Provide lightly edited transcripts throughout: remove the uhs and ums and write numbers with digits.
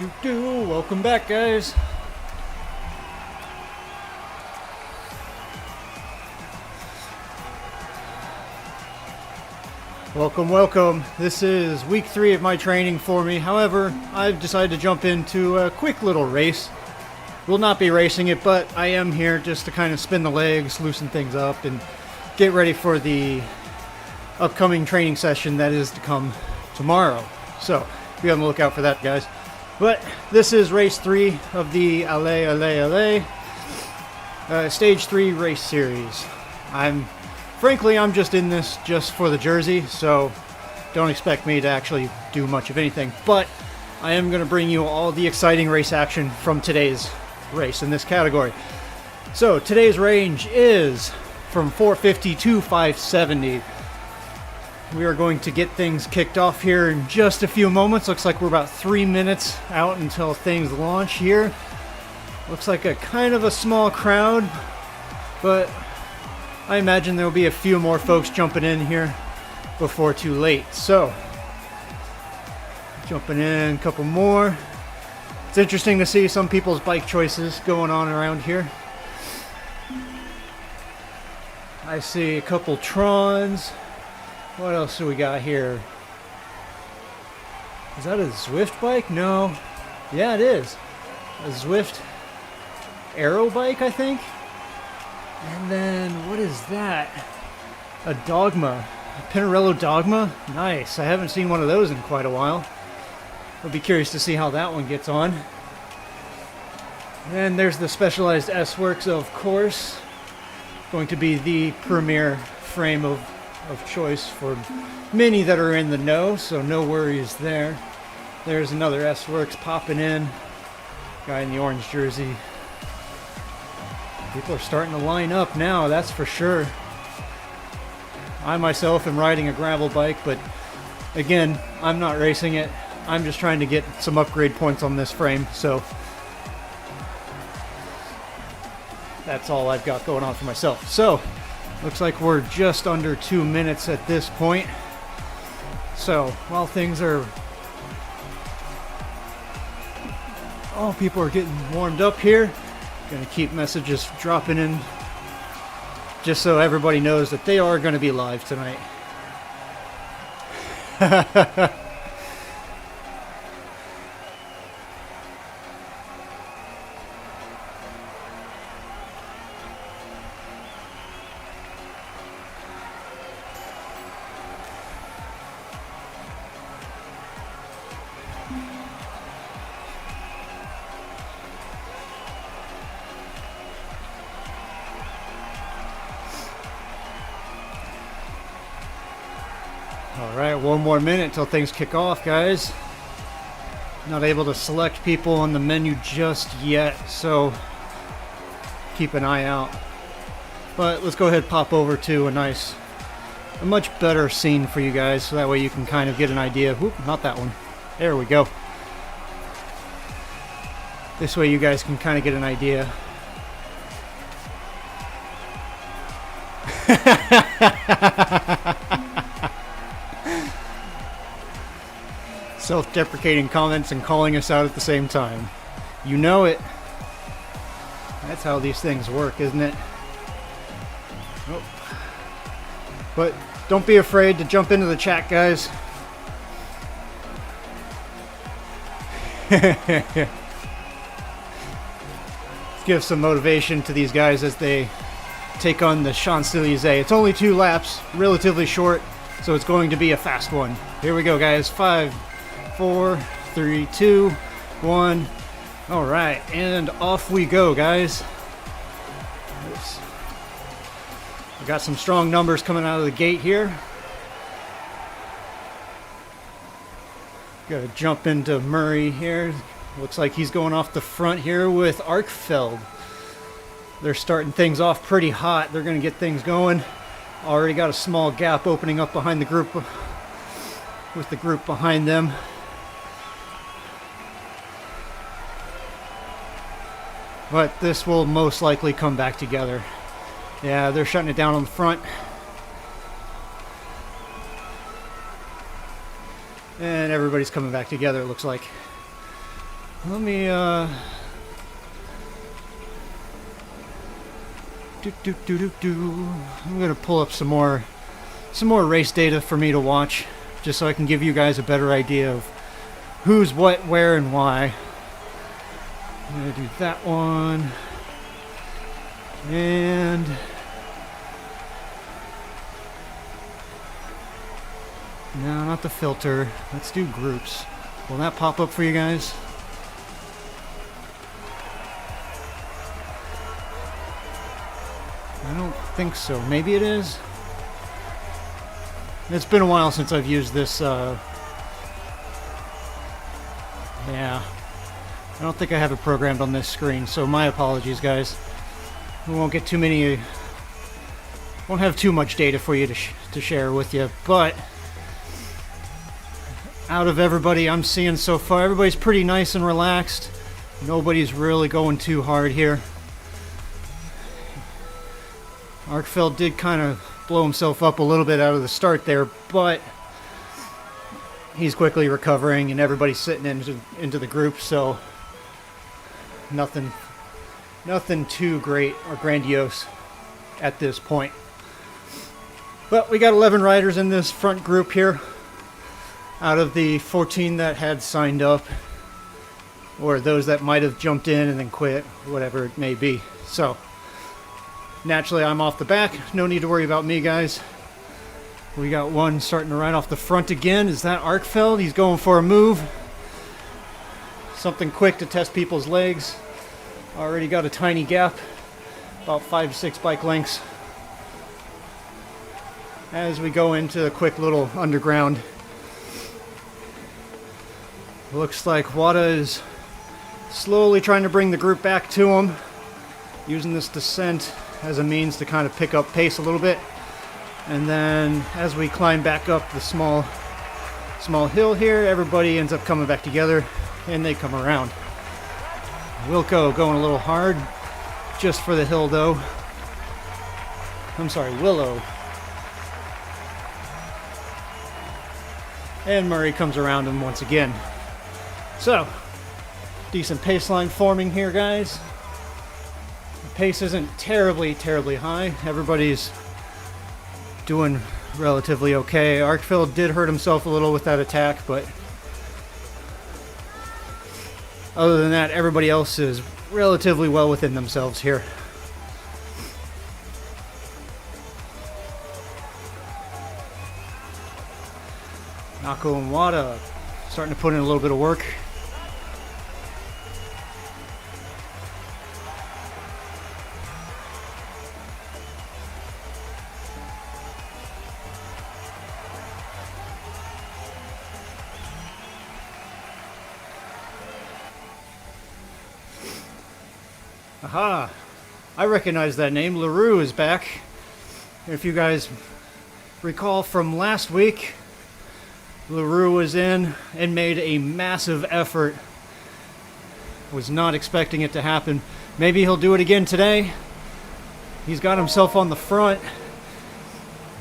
Welcome back, guys. Welcome. This is week 3 of my training for me. However, I've decided to jump into a quick little race. Will not be racing it, but I am here just to kind of spin the legs, loosen things up, and get ready for the upcoming training session that is to come tomorrow. So, be on the lookout for that, guys. But this is race 3 of the Allez, stage 3 race series. Frankly, I'm just in this just for the jersey, so don't expect me to actually do much of anything. But I am going to bring you all the exciting race action from today's race in this category. So today's range is from 450 to 570. We are going to get things kicked off here in just a few moments. Looks like we're about 3 minutes out until things launch here. Looks like a kind of a small crowd, but I imagine there will be a few more folks jumping in here before too late. So, jumping in, a couple more. It's interesting to see some people's bike choices going on around here. I see a couple Trons. What else do we got here? Is that a Zwift bike? No. Yeah, it is. A Zwift Aero bike, I think. And then, what is that? A Dogma. A Pinarello Dogma? Nice. I haven't seen one of those in quite a while. I'll be curious to see how that one gets on. And there's the Specialized S-Works, of course. Going to be the premier frame of choice for many that are in the know, so no worries there. There's another S-Works popping in. Guy in the orange jersey. People are starting to line up now, that's for sure. I myself am riding a gravel bike, but again, I'm not racing it. I'm just trying to get some upgrade points on this frame, so that's all I've got going on for myself. So, looks like we're just under 2 minutes at this point. So, while things are... Oh, people are getting warmed up here. Gonna keep messages dropping in just so everybody knows that they are gonna be live tonight. Alright, 1 more minute till things kick off, guys. Not able to select people on the menu just yet, so keep an eye out. But let's go ahead and pop over to a much better scene for you guys, so that way you can kind of get an idea. Whoop, not that one. There we go. This way you guys can kind of get an idea. Self-deprecating comments and calling us out at the same time. You know it. That's how these things work, isn't it? Oh. But don't be afraid to jump into the chat, guys. Let's give some motivation to these guys as they take on the Champs-Élysées. It's only 2 laps, relatively short, so it's going to be a fast one. Here we go, guys. 5, 4, 3, 2, 1. All right, and off we go, guys. We got some strong numbers coming out of the gate here. Gotta jump into Murray here. Looks like he's going off the front here with Arkfeld. They're starting things off pretty hot. They're gonna get things going. Already got a small gap opening up behind the group, with the group behind them. But this will most likely come back together. Yeah, they're shutting it down on the front. And everybody's coming back together, it looks like. Let me, I'm gonna pull up some more race data for me to watch, just so I can give you guys a better idea of who's what, where, and why. I'm gonna do that one, and no, not the filter. Let's do groups. Will that pop up for you guys? I don't think so. Maybe it is. It's been a while since I've used this. Yeah. I don't think I have it programmed on this screen, so my apologies, guys. We won't get too many. Won't have too much data for you to share with you, but out of everybody I'm seeing so far, everybody's pretty nice and relaxed. Nobody's really going too hard here. Arkfeld did kind of blow himself up a little bit out of the start there, but he's quickly recovering and everybody's sitting into the group, so nothing too great or grandiose at this point. But we got 11 riders in this front group here out of the 14 that had signed up, or those that might have jumped in and then quit, whatever it may be. So naturally, I'm off the back. No need to worry about me, guys. We got one starting to ride off the front again. Is that Arkfeld? He's going for a move. Something quick to test people's legs. Already got a tiny gap, about 5 to 6 bike lengths. As we go into a quick little underground. Looks like Wada is slowly trying to bring the group back to him, using this descent as a means to kind of pick up pace a little bit. And then as we climb back up the small hill here, everybody ends up coming back together and they come around. Wilco going a little hard just for the hill though. I'm sorry, Willow. And Murray comes around him once again. So, decent pace line forming here, guys. Pace isn't terribly high. Everybody's doing relatively okay. Arkfeld did hurt himself a little with that attack, but other than that, everybody else is relatively well within themselves here. Nako and Wada starting to put in a little bit of work. Aha! I recognize that name. LaRue is back. If you guys recall from last week, LaRue was in and made a massive effort. Was not expecting it to happen. Maybe he'll do it again today. He's got himself on the front.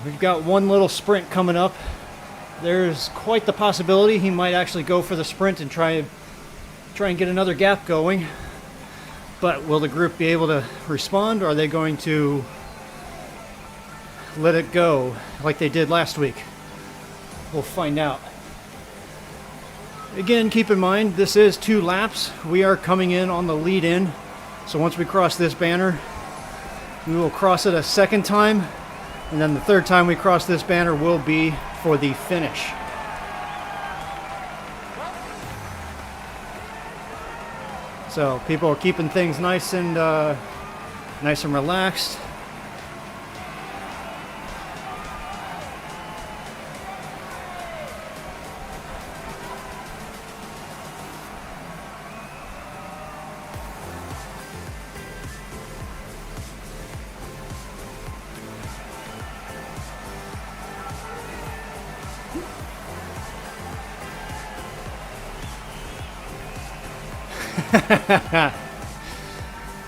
We've got one little sprint coming up. There's quite the possibility he might actually go for the sprint and try and get another gap going. But will the group be able to respond, or are they going to let it go like they did last week? We'll find out. Again, keep in mind, this is 2 laps. We are coming in on the lead in. So once we cross this banner, we will cross it a second time. And then the third time we cross this banner will be for the finish. So people are keeping things nice and relaxed.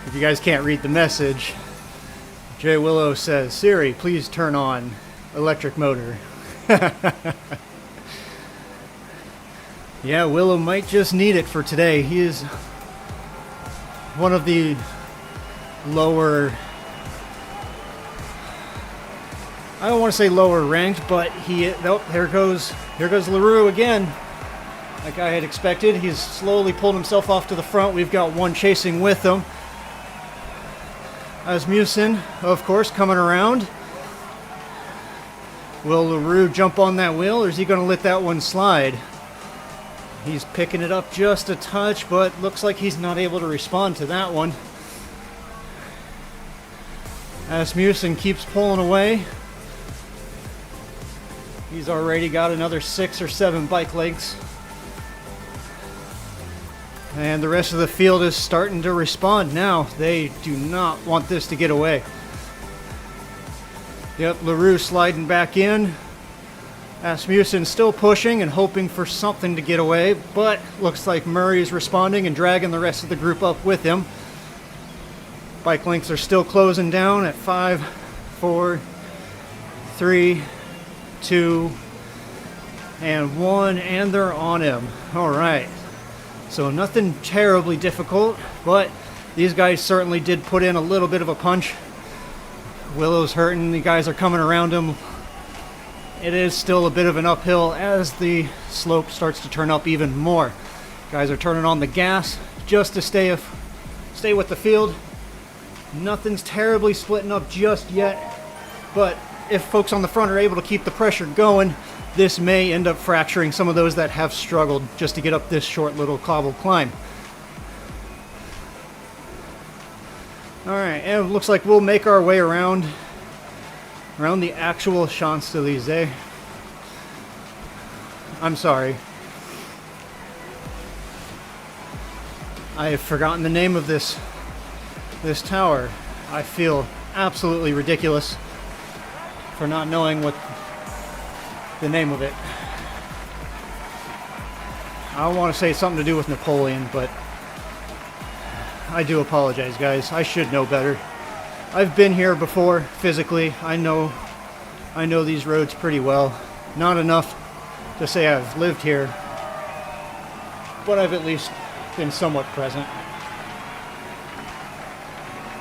If you guys can't read the message, Jay Willow says, Siri, please turn on electric motor. Yeah, Willow might just need it for today. He is one of the lower, I don't want to say lower ranked, but here goes LaRue again. Like I had expected, he's slowly pulled himself off to the front. We've got one chasing with him. Asmussen, of course, coming around. Will LaRue jump on that wheel, or is he going to let that one slide? He's picking it up just a touch, but looks like he's not able to respond to that one. Asmussen keeps pulling away. He's already got another 6 or 7 bike lengths. And the rest of the field is starting to respond now. They do not want this to get away. Yep, LaRue sliding back in. Asmussen still pushing and hoping for something to get away, but looks like Murray's responding and dragging the rest of the group up with him. Bike lengths are still closing down at 5, 4, 3, 2, and 1, and they're on him. All right. So nothing terribly difficult, but these guys certainly did put in a little bit of a punch. Willow's hurting, the guys are coming around him. It is still a bit of an uphill as the slope starts to turn up even more. Guys are turning on the gas just to stay with the field. Nothing's terribly splitting up just yet, but if folks on the front are able to keep the pressure going, this may end up fracturing some of those that have struggled just to get up this short little cobble climb. Alright, and it looks like we'll make our way around the actual Champs-Élysées. I'm sorry. I have forgotten the name of this tower. I feel absolutely ridiculous for not knowing what the name of it. I want to say something to do with Napoleon, but I do apologize, guys. I should know better. I've been here before physically. I know these roads pretty well. Not enough to say I've lived here, but I've at least been somewhat present.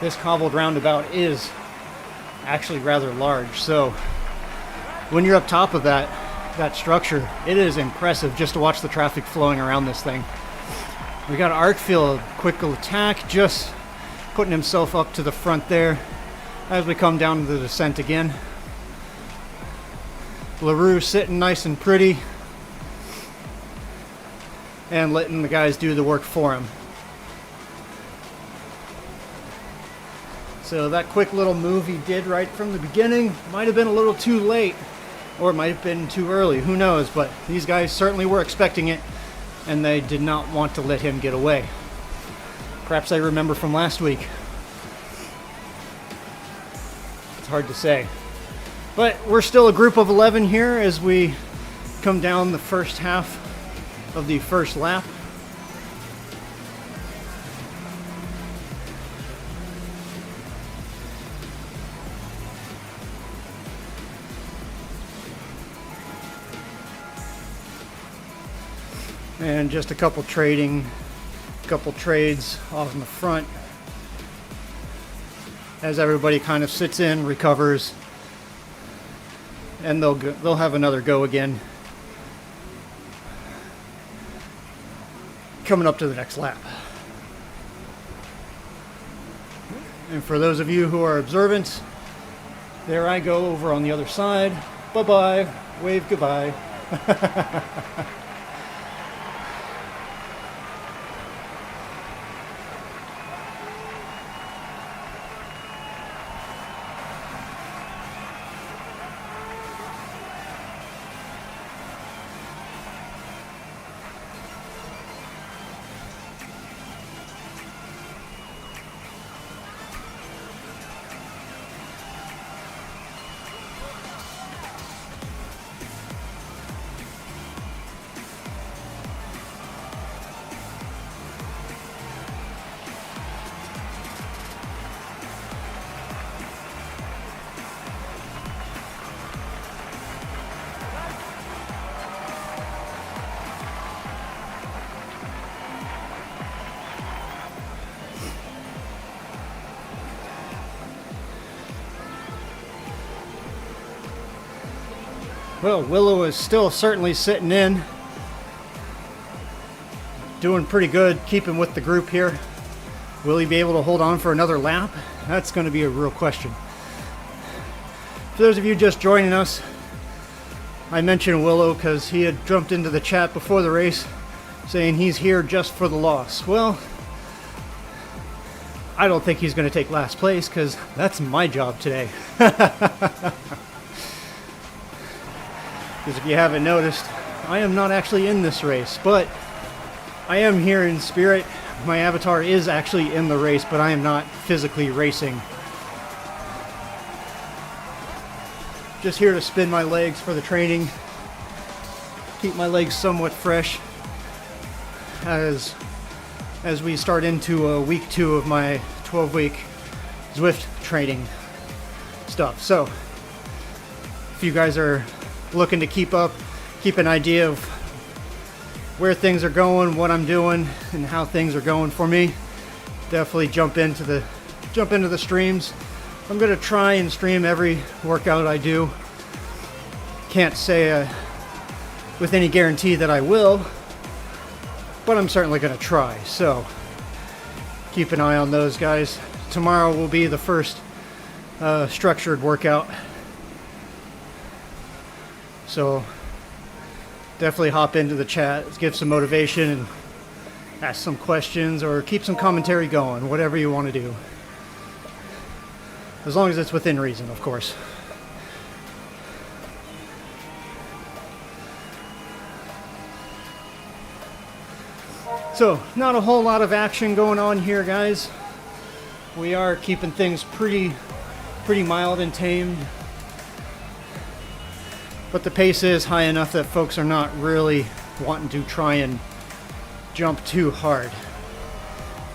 This cobbled roundabout is actually rather large, so when you're up top of that structure, it is impressive just to watch the traffic flowing around this thing. We got Arkfield, quick attack, just putting himself up to the front there as we come down to the descent again. LaRue sitting nice and pretty and letting the guys do the work for him. So that quick little move he did right from the beginning might have been a little too late, or it might have been too early, who knows, but these guys certainly were expecting it, and they did not want to let him get away. Perhaps I remember from last week. It's hard to say. But we're still a group of 11 here as we come down the first half of the first lap. And just a couple trades off in the front as everybody kind of sits in, recovers, and they'll have another go again coming up to the next lap. And for those of you who are observant, there I go over on the other side. Bye-bye. Wave goodbye. Well, Willow is still certainly sitting in. Doing pretty good, keeping with the group here. Will he be able to hold on for another lap? That's going to be a real question. For those of you just joining us, I mentioned Willow because he had jumped into the chat before the race saying he's here just for the loss. Well, I don't think he's going to take last place because that's my job today. Because if you haven't noticed, I am not actually in this race, but I am here in spirit. My avatar is actually in the race, but I am not physically racing. Just here to spin my legs for the training, keep my legs somewhat fresh as we start into week 2 of my 12-week Zwift training stuff. So if you guys are looking to keep an idea of where things are going, what I'm doing, and how things are going for me, definitely jump into the streams. I'm gonna try and stream every workout I do. Can't say with any guarantee that I will, but I'm certainly gonna try. So keep an eye on those guys. Tomorrow will be the first structured workout. So definitely hop into the chat, give some motivation, and ask some questions or keep some commentary going, whatever you want to do. As long as it's within reason, of course. So, not a whole lot of action going on here, guys. We are keeping things pretty mild and tamed. But the pace is high enough that folks are not really wanting to try and jump too hard.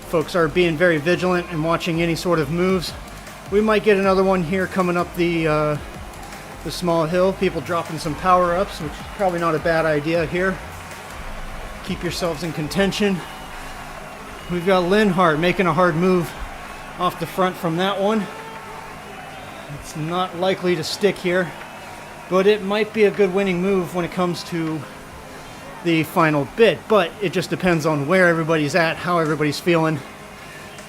Folks are being very vigilant and watching any sort of moves. We might get another one here coming up the small hill. People dropping some power-ups, which is probably not a bad idea here. Keep yourselves in contention. We've got Linhart making a hard move off the front from that one. It's not likely to stick here, but it might be a good winning move when it comes to the final bit. But it just depends on where everybody's at, how everybody's feeling.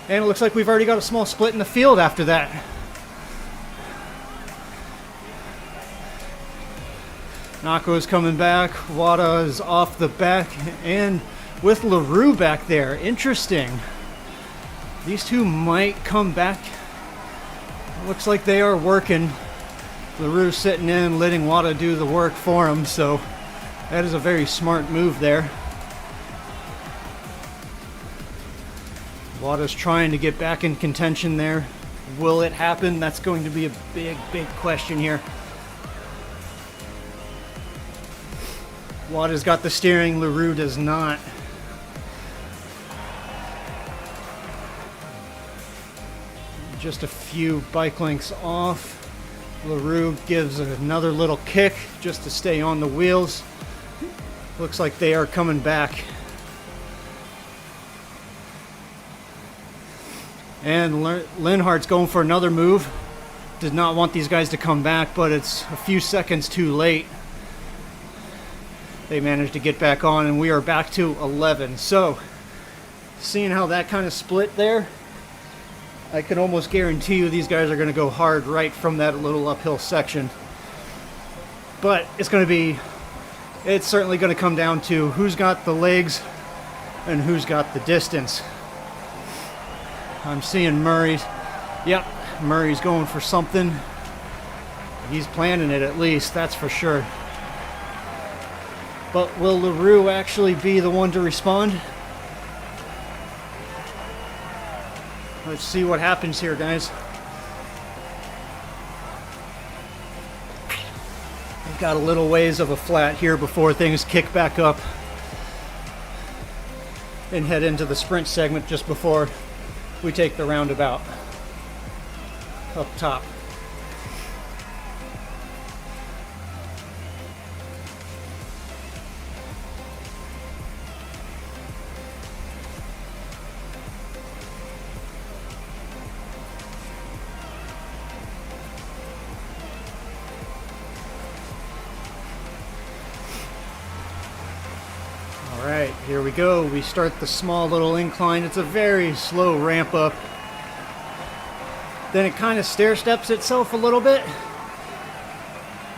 And it looks like we've already got a small split in the field after that. Nako's coming back. Wada is off the back. And with LaRue back there. Interesting. These two might come back. Looks like they are working. LaRue sitting in, letting Wada do the work for him. So that is a very smart move there. Wada's trying to get back in contention there. Will it happen? That's going to be a big question here. Wada's got the steering, LaRue does not. Just a few bike lengths off. LaRue gives another little kick just to stay on the wheels. Looks like they are coming back. And Linhart's going for another move. Did not want these guys to come back, but it's a few seconds too late. They managed to get back on, and we are back to 11. So, seeing how that kind of split there, I can almost guarantee you these guys are going to go hard right from that little uphill section. But it's certainly going to come down to who's got the legs and who's got the distance. I'm seeing Murray's. Yep, Murray's going for something. He's planning it at least, that's for sure. But will LaRue actually be the one to respond? Let's see what happens here, guys. We've got a little ways of a flat here before things kick back up and head into the sprint segment just before we take the roundabout up top. Here we go. We start the small little incline. It's a very slow ramp up. Then it kind of stair steps itself a little bit,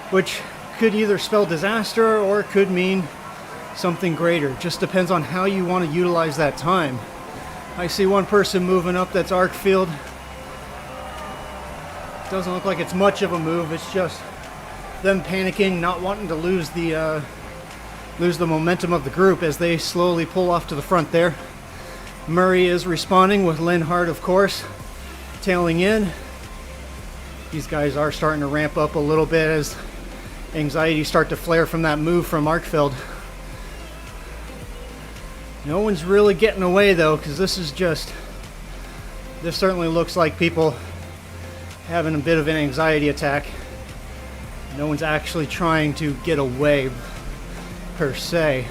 which could either spell disaster or it could mean something greater. Just depends on how you want to utilize that time. I see one person moving up that's arc field. Doesn't look like it's much of a move. It's just them panicking, not wanting to lose the momentum of the group as they slowly pull off to the front there. Murray is responding with Linhart, of course, tailing in. These guys are starting to ramp up a little bit as anxieties start to flare from that move from Arkfeld. No one's really getting away though, because this certainly looks like people having a bit of an anxiety attack. No one's actually trying to get away per se.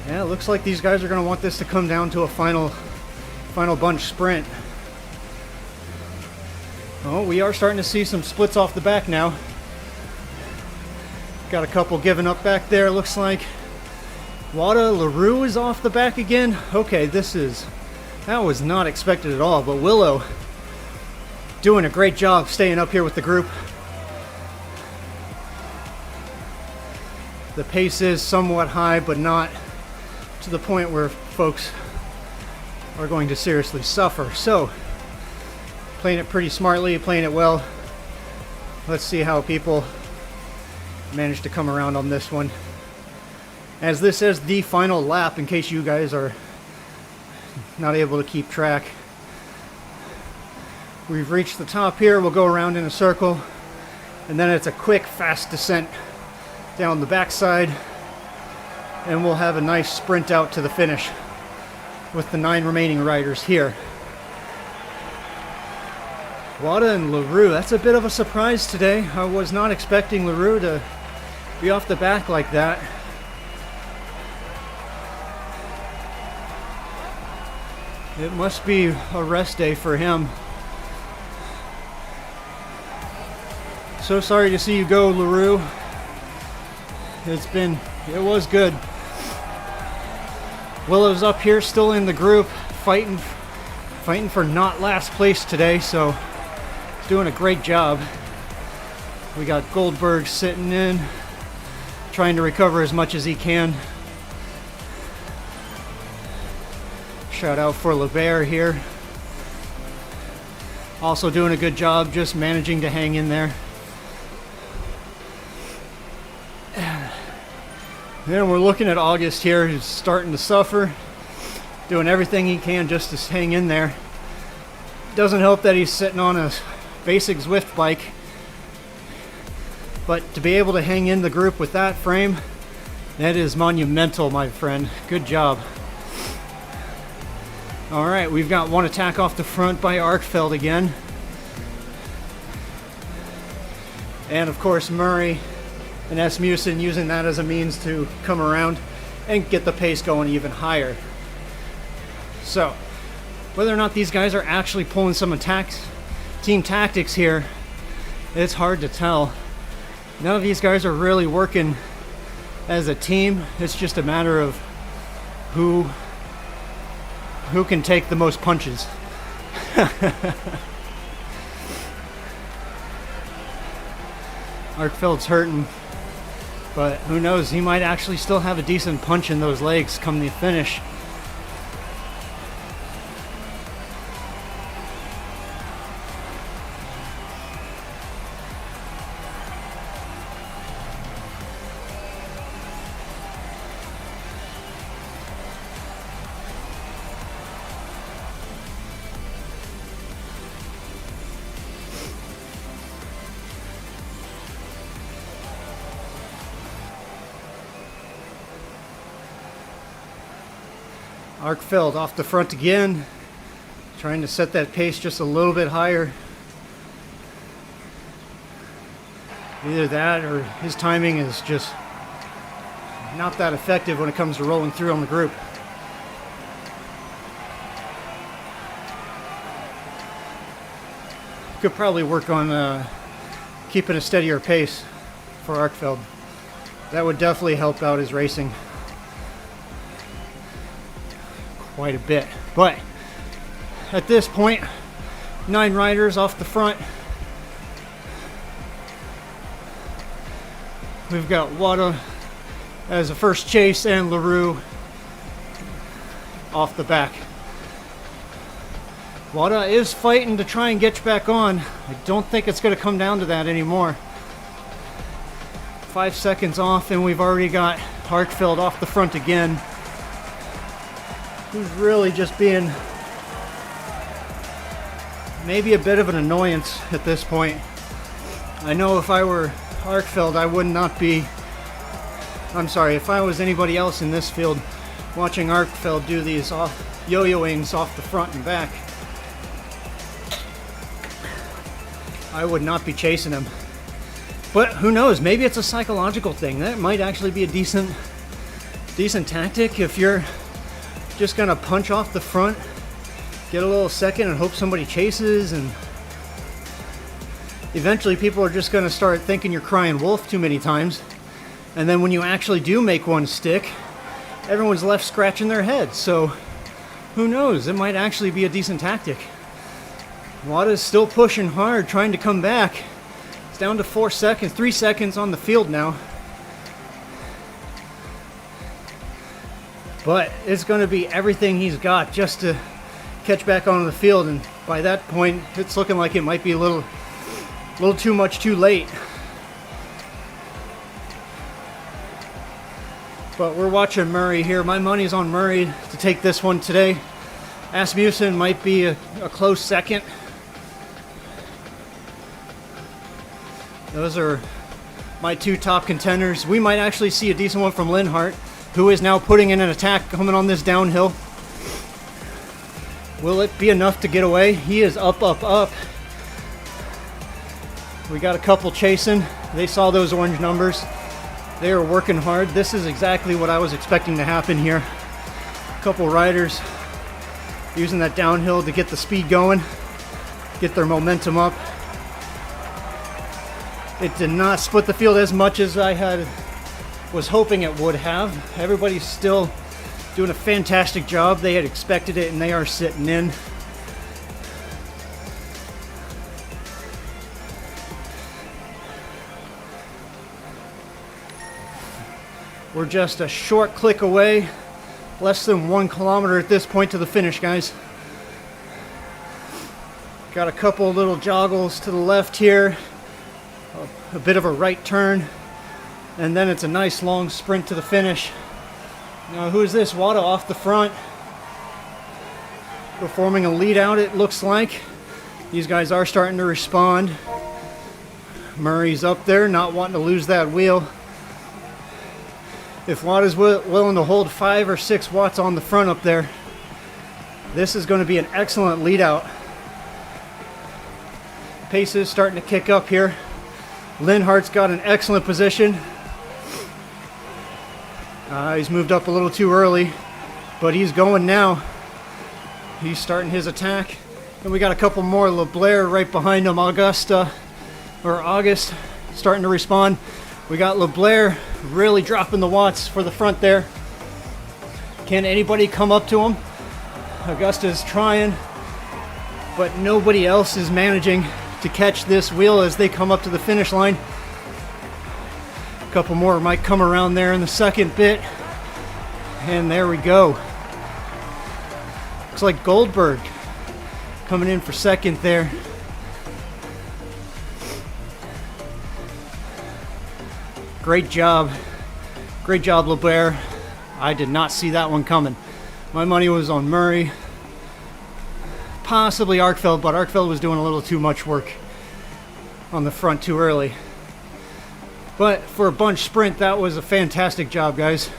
Yeah, it looks like these guys are going to want this to come down to a final bunch sprint. Oh, we are starting to see some splits off the back now. Got a couple giving up back there, looks like. Wada LaRue is off the back again. Okay, that was not expected at all, but Willow doing a great job staying up here with the group. The pace is somewhat high, but not to the point where folks are going to seriously suffer. So, playing it pretty smartly, playing it well. Let's see how people manage to come around on this one. As this is the final lap, in case you guys are not able to keep track. We've reached the top here. We'll go around in a circle, and then it's a quick, fast descent down the backside, and we'll have a nice sprint out to the finish with the 9 remaining riders here. Wada and LaRue, that's a bit of a surprise today. I was not expecting LaRue to be off the back like that. It must be a rest day for him. So sorry to see you go, LaRue. It was good. Willow's up here still in the group, fighting for not last place today, so he's doing a great job. We got Goldberg sitting in, trying to recover as much as he can. Shout out for LeBear here. Also doing a good job just managing to hang in there. Then we're looking at August here, who's starting to suffer, doing everything he can just to hang in there. Doesn't help that he's sitting on a basic Zwift bike, but to be able to hang in the group with that frame, that is monumental, my friend. Good job. All right, we've got one attack off the front by Arkfeld again. And of course Murray and Asmussen using that as a means to come around and get the pace going even higher. So, whether or not these guys are actually pulling some team tactics here, it's hard to tell. None of these guys are really working as a team. It's just a matter of who can take the most punches. Arkfeld's hurting, but who knows, he might actually still have a decent punch in those legs come the finish. Arkfeld off the front again, trying to set that pace just a little bit higher. Either that or his timing is just not that effective when it comes to rolling through on the group. Could probably work on keeping a steadier pace for Arkfeld. That would definitely help out his racing quite a bit. But at this point, 9 riders off the front. We've got Wada as a first chase and LaRue off the back. Wada is fighting to try and get back on. I don't think it's going to come down to that anymore. 5 seconds off and we've already got Harkfeld off the front again. Who's really just being maybe a bit of an annoyance at this point. I know if I were Harkfeld, I would not be... I'm sorry, if I was anybody else in this field watching Harkfeld do these yo-yoings off the front and back, I would not be chasing him. But who knows, maybe it's a psychological thing. That might actually be a decent tactic if you're just gonna punch off the front, get a little second and hope somebody chases, and eventually people are just gonna start thinking you're crying wolf too many times. And then when you actually do make one stick, everyone's left scratching their heads. So who knows, it might actually be a decent tactic. Wada's still pushing hard, trying to come back. It's down to 4 seconds, 3 seconds on the field now. But it's going to be everything he's got just to catch back onto the field, and by that point, it's looking like it might be a little too much too late. But we're watching Murray here. My money's on Murray to take this one today. Asmussen might be a close second. Those are my 2 top contenders. We might actually see a decent one from Linhart, who is now putting in an attack coming on this downhill. Will it be enough to get away? He is up, up, up. We got a couple chasing. They saw those orange numbers. They are working hard. This is exactly what I was expecting to happen here. A couple riders using that downhill to get the speed going, get their momentum up. It did not split the field as much as I was hoping it would have. Everybody's still doing a fantastic job. They had expected it and they are sitting in. We're just a short click away, less than 1 kilometer at this point to the finish, guys. Got a couple little joggles to the left here, a bit of a right turn, and then it's a nice long sprint to the finish. Now, who is this? Wada off the front, performing a lead out, it looks like. These guys are starting to respond. Murray's up there, not wanting to lose that wheel. If Wada's willing to hold 5 or 6 watts on the front up there, this is going to be an excellent lead out. Pace is starting to kick up here. Linhart's got an excellent position. He's moved up a little too early, but he's going now. He's starting his attack. And we got a couple more. LeBlair right behind him. August starting to respond. We got LeBlair really dropping the watts for the front there. Can anybody come up to him? Augusta's trying, but nobody else is managing to catch this wheel as they come up to the finish line. A couple more might come around there in the second bit. And there we go. Looks like Goldberg coming in for second there. Great job. Great job, LeBlair. I did not see that one coming. My money was on Murray. Possibly Arkfeld, but Arkfeld was doing a little too much work on the front too early. But for a bunch sprint, that was a fantastic job, guys.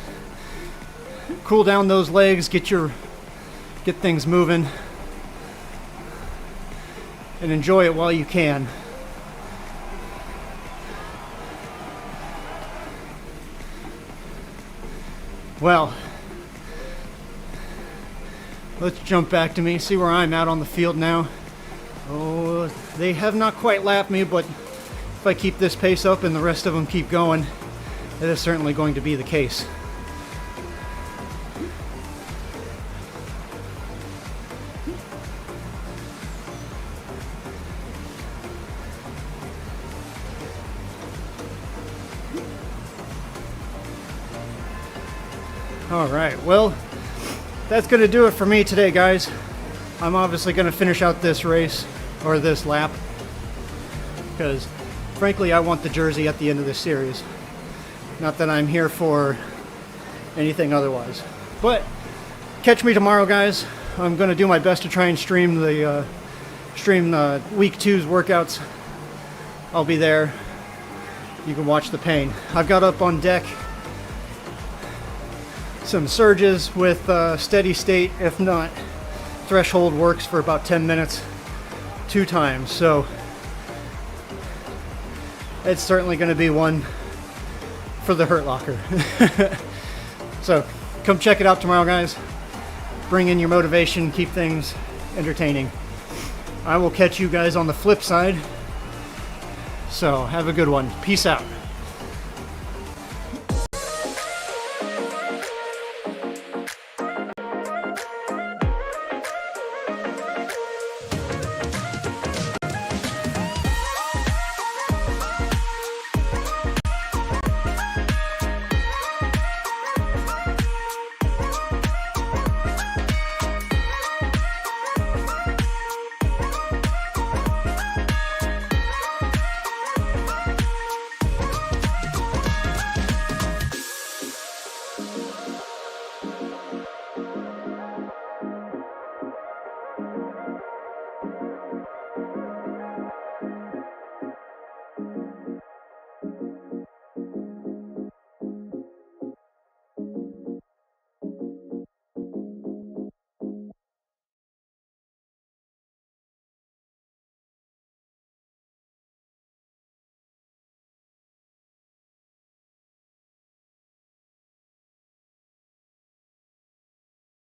Cool down those legs, get things moving, and enjoy it while you can. Well, let's jump back to me, see where I'm at on the field now. Oh, they have not quite lapped me, but if I keep this pace up and the rest of them keep going, that is certainly going to be the case. Alright, well, that's going to do it for me today, guys. I'm obviously going to finish out this race, or this lap, because frankly I want the jersey at the end of this series. Not that I'm here for anything otherwise. But catch me tomorrow, guys. I'm going to do my best to try and stream the week 2's workouts. I'll be there. You can watch the pain. I've got up on deck some surges with steady state, if not threshold, works for about 10 minutes 2 times, so it's certainly going to be one for the Hurt Locker. So come check it out tomorrow, guys. Bring in your motivation, keep things entertaining. I will catch you guys on the flip side, so have a good one. Peace out.